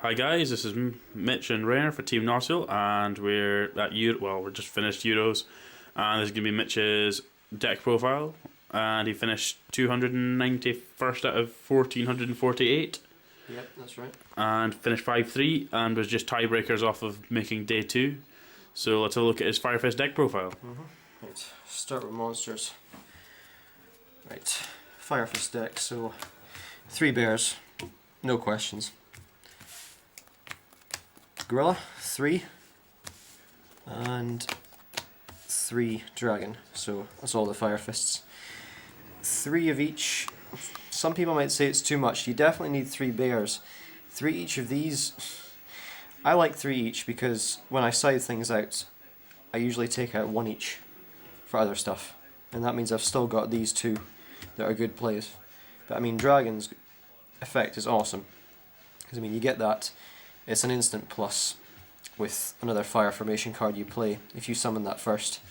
Hi guys, this is Mitch and Rare for Team Narsil, and we're at we're just finished Euros, and this is gonna be Mitch's deck profile, and he finished 291st out of 1448, Yep, that's right. and finished 5-3, and was just tiebreakers off of making day two. So let's have a look at his Firefist deck profile. Right, start with monsters. Right, Firefist deck, so 3 bears, no questions. Gorilla, 3, and 3 dragon, so that's all the Firefists. 3 of each. Some people might say it's too much. You definitely need 3 bears. 3 each of these. I like 3 each because when I side things out, I usually take out 1 each for other stuff, and that means I've still got these 2 that are good plays. But I mean, dragon's effect is awesome because I mean you get that. It's an instant plus with another fire formation card you play if you summon that first,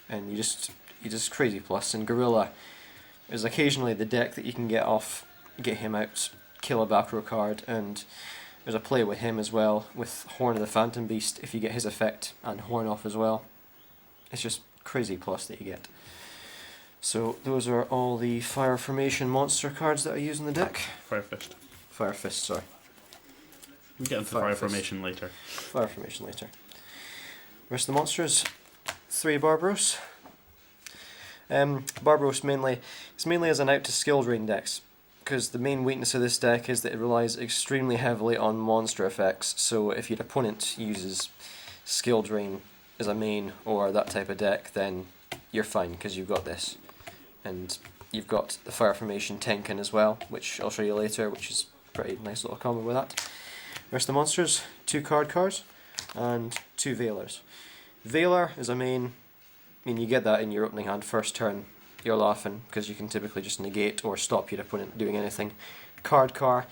and you just crazy plus. And Gorilla is occasionally the deck that you can get him out, kill a back row card, and there's a play with him as well with Horn of the Phantom Beast if you get his effect and Horn off as well. It's just crazy plus that you get. So those are all the fire formation monster cards that I use in the deck. Firefist. Firefist, sorry. We'll get into Fire Formation later. Fire formation later. Rest of the monsters, 3 Barbaros. Barbaros it's mainly as an out to skill drain decks, because the main weakness of this deck is that it relies extremely heavily on monster effects. So if your opponent uses skill drain as a main or that type of deck, then you're fine because you've got this, and you've got the Fire Formation Tenkin as well, which I'll show you later, which is a pretty nice little combo with that. Rest of the monsters, 2 cards and 2 Veilers. Veiler is a main. I mean, you get that in your opening hand first turn, you're laughing because you can typically just negate or stop your opponent doing anything. Car.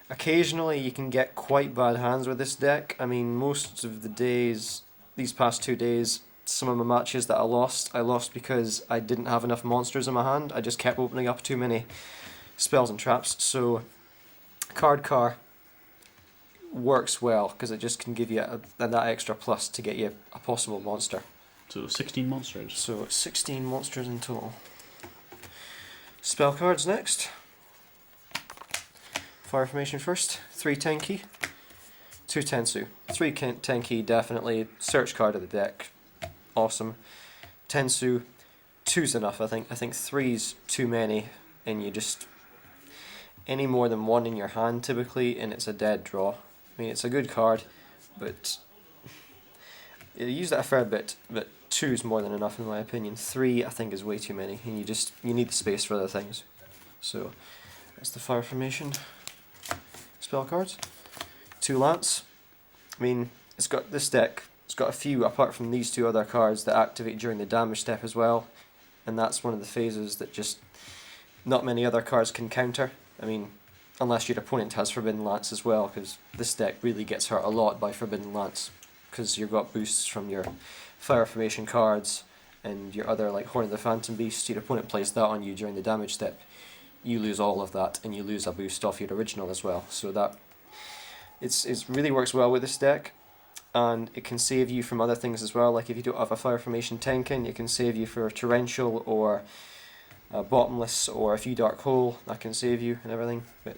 Occasionally you can get quite bad hands with this deck. I mean, most of the days, these past 2 days, some of my matches that I lost because I didn't have enough monsters in my hand. I just kept opening up too many spells and traps. So car works well because it just can give you that extra plus to get you a possible monster. So 16 monsters. So 16 monsters in total. Spell cards next. Fire Formation first. 3 Tenki, 2 Tensu. 3 Tenki definitely search card of the deck. Awesome. Tensu, 2's enough I think. I think 3's too many, and you just any more than 1 in your hand typically and it's a dead draw. I mean, it's a good card, but you use that a fair bit, but 2 is more than enough in my opinion. 3 I think is way too many, and you need the space for other things. So that's the Fire Formation spell cards. 2 Lance. I mean, this deck, it's got a few apart from these 2 other cards that activate during the damage step as well, and that's one of the phases that just not many other cards can counter. I mean, unless your opponent has Forbidden Lance as well, because this deck really gets hurt a lot by Forbidden Lance, because you've got boosts from your Fire Formation cards and your other like Horn of the Phantom Beast. Your opponent plays that on you during the damage step, you lose all of that, and you lose a boost off your original as well. So that it really works well with this deck, and it can save you from other things as well. Like if you don't have a Fire Formation Tenkin, it can save you for Torrential or Bottomless or a few Dark Hole. That can save you and everything. But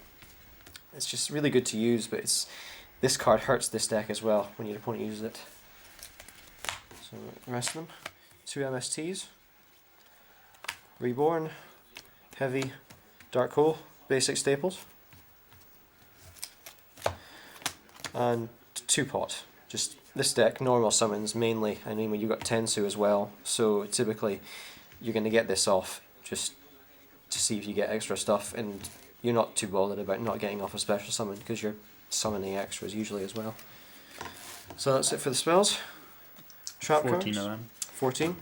it's just really good to use. But this card hurts this deck as well when your opponent uses it. So the rest of them, 2 MSTs, Reborn, Heavy, Dark Hole, basic staples, and 2 Pot. Just this deck, normal summons mainly. I mean, you've got Tensu as well, so typically you're going to get this off just to see if you get extra stuff, and you're not too bothered about not getting off a special summon because you're summoning extras usually as well. So that's it for the spells. Trap 14 cards. of them. 14.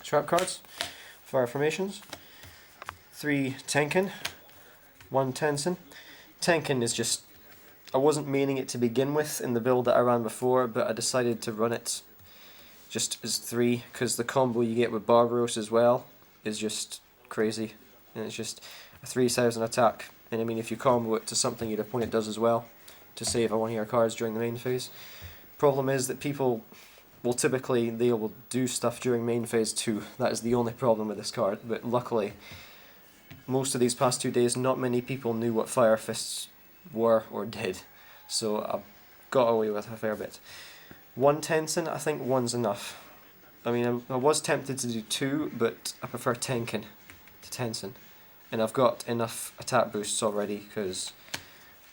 Trap cards. Fire Formations. 3 Tenkin. 1 Tensin. Tenkin is just, I wasn't meaning it to begin with in the build that I ran before, but I decided to run it just as 3 because the combo you get with Barbaros as well is just crazy, and it's just a 3,000 attack, and I mean if you combo it to something your opponent does as well, to save one of your cards during the main phase. Problem is that people will typically, they will do stuff during main phase too. That is the only problem with this card, but luckily most of these past 2 days not many people knew what Fire Fists were or did, so I got away with a fair bit. 1 Tensen, I think 1's enough. I mean, I was tempted to do 2, but I prefer Tenken to Tensen. And I've got enough attack boosts already because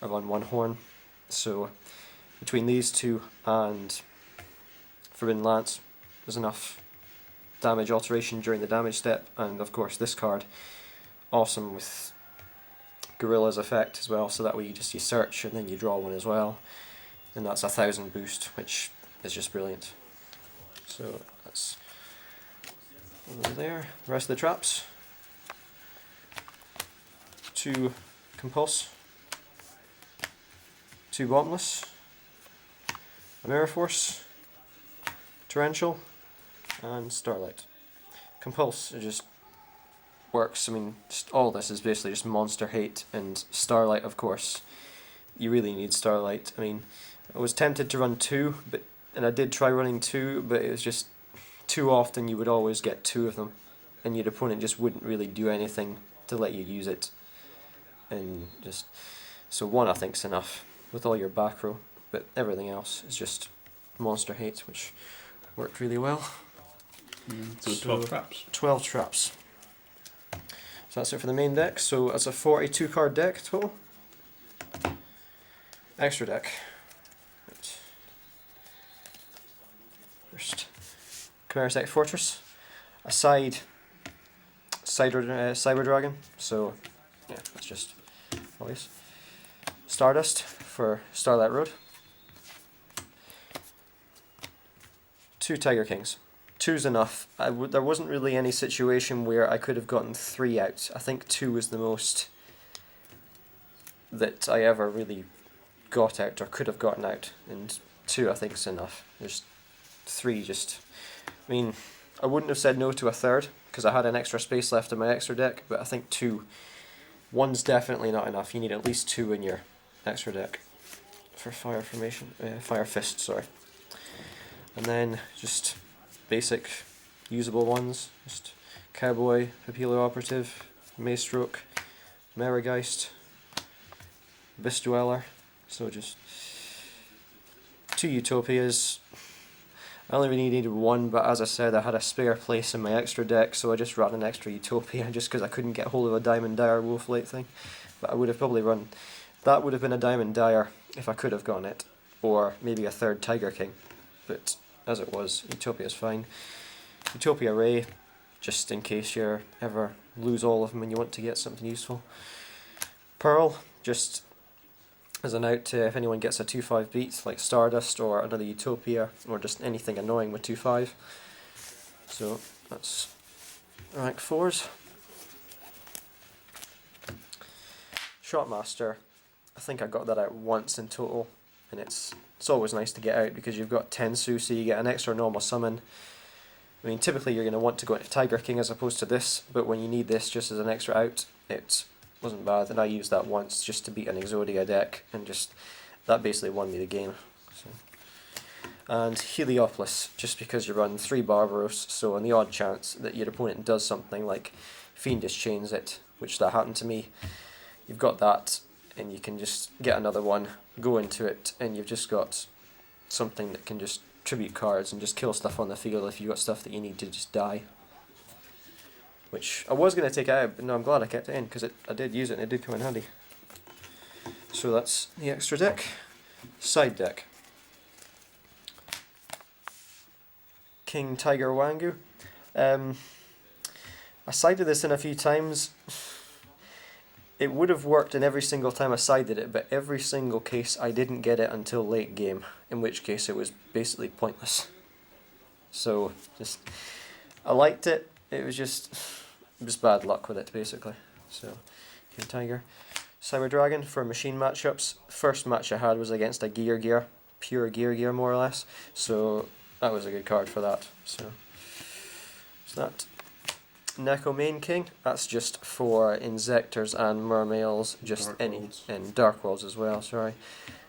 I run 1 Horn. So between these 2 and Forbidden Lance, there's enough damage alteration during the damage step. And of course this card, awesome with Gorilla's effect as well, so that way you search and then you draw 1 as well. And that's 1000 boost, which is just brilliant. So that's over there. The rest of the traps. 2 Compulse, 2 Bottomless, a Mirror Force, Torrential, and Starlight. Compulse, it just works. I mean, just all this is basically just monster hate, and Starlight, of course. You really need Starlight. I mean, I was tempted to run 2, and I did try running 2, but it was just too often you would always get 2 of them, and your opponent just wouldn't really do anything to let you use it. And just, so 1 I think's enough with all your back row, but everything else is just monster hate, which worked really well. So 12 traps. 12 traps. So that's it for the main deck. So that's a 42 card deck total. Extra deck. Right. First, Chimera's Deck Fortress. A Cyber Dragon. So yeah, that's just obvious. Stardust for Starlight Road. 2 Tiger Kings. 2's enough. There wasn't really any situation where I could have gotten 3 out. I think 2 was the most that I ever really got out or could have gotten out, and 2 I think is enough. There's 3 just, I mean, I wouldn't have said no to a third because I had an extra space left in my extra deck, but I think 1's definitely not enough. You need at least 2 in your extra deck for Fire Fist, sorry. And then just basic usable ones, just Cowboy, Papillo Operative, Maestroke, Merageist, Abyss Dweller, so just 2 Utopias. I only really needed 1, but as I said, I had a spare place in my extra deck, so I just ran an extra Utopia just because I couldn't get hold of a Diamond Dire Wolflight thing. But I would have probably run, that would have been a Diamond Dire if I could have gone it, or maybe a 3rd Tiger King, but as it was, Utopia's fine. Utopia Ray, just in case you ever lose all of them and you want to get something useful. Pearl, just as an out to if anyone gets a 2/5 beat, like Stardust or another Utopia, or just anything annoying with 2/5. So that's rank 4s. Shotmaster, I think I got that out once in total, and it's always nice to get out because you've got Tensu, so you get an extra normal summon. I mean, typically you're going to want to go into Tiger King as opposed to this, but when you need this just as an extra out, it wasn't bad, and I used that once just to beat an Exodia deck, and just that basically won me the game. So. And Heliopolis, just because you run 3 Barbaros, so on the odd chance that your opponent does something like Fiendish Chains it, which that happened to me, you've got that, and you can just get another one, go into it, and you've just got something that can just tribute cards and just kill stuff on the field if you've got stuff that you need to just die. Which I was going to take out, but no, I'm glad I kept it in because I did use it and it did come in handy. So that's the extra deck. Side deck. King Tiger Wangu. I sided this in a few times. It would have worked in every single time I sided it, but every single case I didn't get it until late game, in which case it was basically pointless. So, just, I liked it, it was just bad luck with it basically. So, King Tiger. Cyber Dragon for machine matchups. First match I had was against a Gear, pure Gear more or less, so that was a good card for that. So that. Neko Main King, that's just for Insectors and Mermails, just Dark any, Worlds. and Dark Worlds as well, sorry.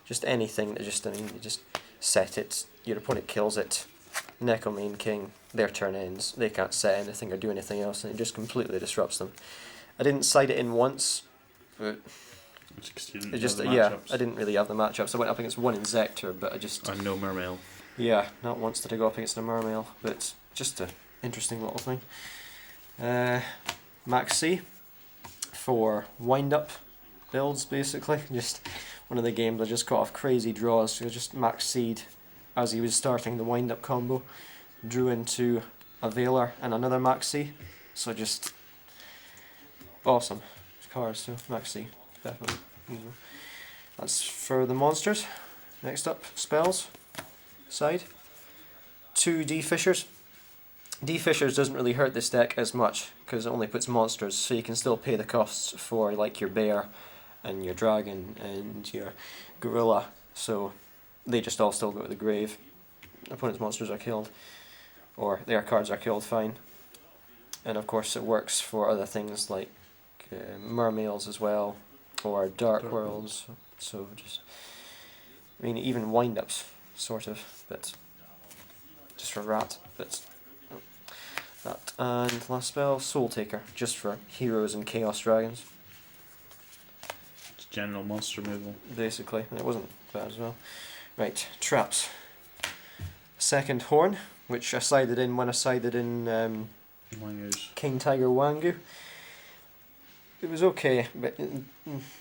just anything that you just set it, your opponent kills it, Neko main king, their turn ends, they can't set anything or do anything else, and it just completely disrupts them. I didn't side it in once, but it just, yeah, I didn't really have the matchups. I went up against one Inzector, but I just... And no Mermail. Yeah, not once did I go up against a Mermail, but just an interesting little thing. Max C for wind-up builds, basically. Just one of the games I just got off crazy draws, so I just Max C'd as he was starting the wind-up combo. Drew into a Veiler and another Max C, so just awesome cards, so Max C, definitely. That's for the monsters. Next up, spells. Side. 2 D-Fishers. D-Fishers doesn't really hurt this deck as much, because it only puts monsters, so you can still pay the costs for like your bear and your dragon and your gorilla, so they just all still go to the grave. Opponent's monsters are killed, or their cards are killed, fine. And of course it works for other things like mermails as well, or dark worlds, so just, I mean, even wind-ups, sort of, but just for rat, but that. And last spell, Soul Taker, just for heroes and chaos dragons. It's general monster removal. Basically, and it wasn't bad as well. Right, traps. Second Horn, which I sided in when I sided in King Tiger Wangu. It was okay, but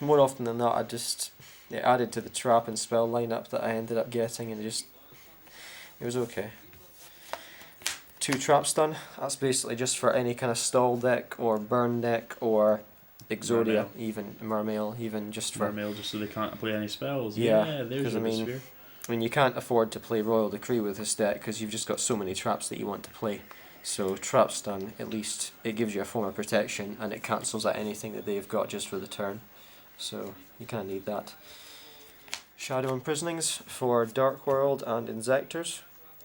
more often than not, it added to the trap and spell lineup that I ended up getting, and it was okay. 2 traps done. That's basically just for any kind of stall deck or burn deck or Exodia, even Mermail, even just for Mermail, just so they can't play any spells. Yeah, there's a sphere. I mean, you can't afford to play Royal Decree with this deck because you've just got so many traps that you want to play. So traps done, at least it gives you a form of protection, and it cancels out anything that they've got just for the turn. So you kind of need that. Shadow Imprisonings for Dark World and Inzectors.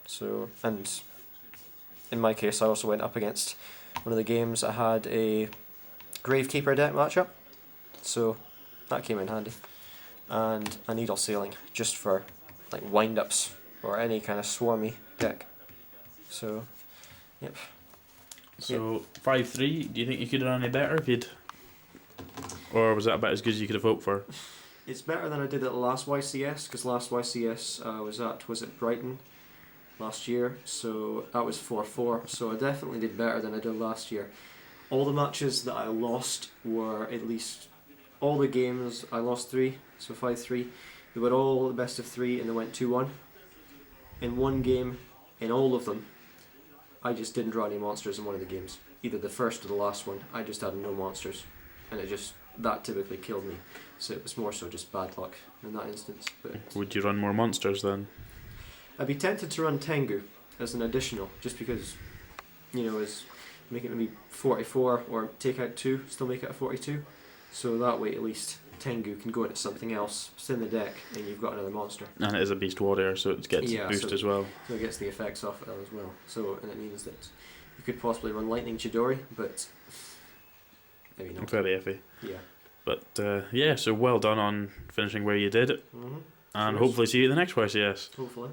So, and in my case, I also went up against one of the games. I had a Gravekeeper deck matchup, so that came in handy. And a Needle Sailing, just for like wind-ups or any kind of swarmy deck. So, yep. So 5-3. Do you think you could have done any better if you'd, or was that about as good as you could have hoped for? It's better than I did at the last YCS, because last YCS was at Brighton last year, so that was 4-4. So I definitely did better than I did last year. All the matches that I lost were at least all the games I lost 3, so 5-3. They were all the best of 3, and they went 2-1. In one game, in all of them, I just didn't draw any monsters in one of the games. Either the first or the last one, I just had no monsters. And that typically killed me. So it was more so just bad luck in that instance. But would you run more monsters then? I'd be tempted to run Tengu as an additional, just because, as make it maybe 44 or take out 2, still make it a 42. So that way at least Tengu can go into something else, it's in the deck, and you've got another monster. And it is a beast warrior, so it gets boost as well. So it gets the effects off it as well. So, and it means that you could possibly run Lightning Chidori, but maybe not. Very iffy. Yeah. But yeah, so well done on finishing where you did, Mm-hmm. and hopefully see you at the next YCS. Hopefully.